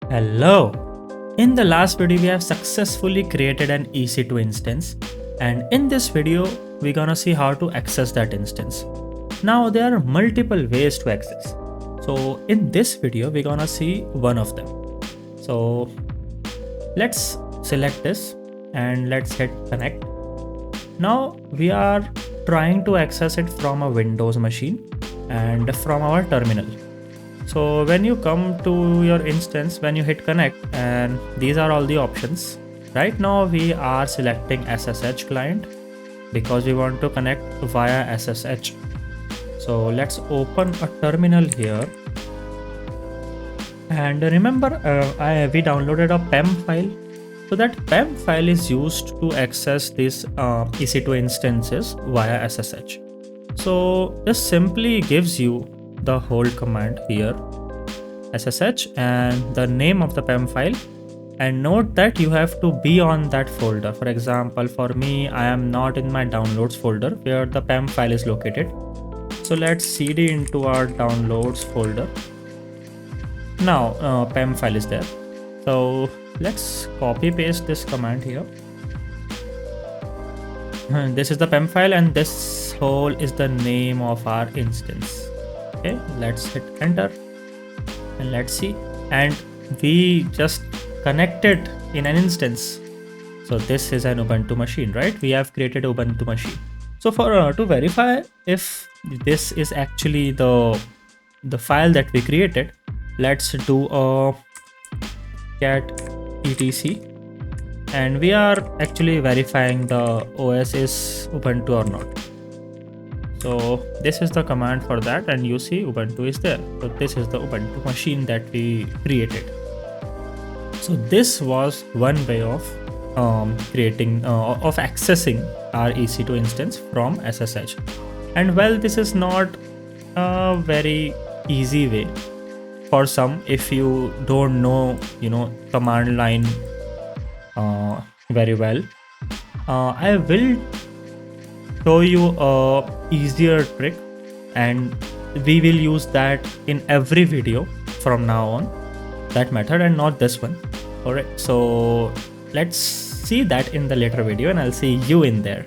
Hello! In the last video, we have successfully created an EC2 instance, and in this video, we're gonna see how to access that instance. Now, there are multiple ways to access. So, in this video, we're gonna see one of them. So, let's select this and let's hit connect. Now, we are trying to access it from a Windows machine and from our terminal. So when you come to your instance, when you hit connect, and these are all the options. Right now we are selecting SSH client because we want to connect via SSH. So let's open a terminal here. And remember, we downloaded a PEM file. So that PEM file is used to access these EC2 instances via SSH. So this simply gives you the whole command here, SSH, and the name of the PEM file, and note that you have to be on that folder. For example, for me, I am not in my downloads folder where the PEM file is located. So let's cd into our downloads folder. Now PEM file is there. So let's copy paste this command here. This is the PEM file and this whole is the name of our instance. Okay, let's hit enter and let's see, and we just connected in an instance. So this is an Ubuntu machine, right? We have created a Ubuntu machine. So for to verify if this is actually the file that we created, let's do a cat etc, and we are actually verifying the OS is Ubuntu or not. So this is the command for that, and you see Ubuntu is there. So this is the Ubuntu machine that we created. So this was one way of accessing our EC2 instance from SSH. And well, this is not a very easy way for some if you don't know, command line very well. I will show you a easier trick, and we will use that in every video from now on, that method and not this one. Alright, so let's see that in the later video and I'll see you in there.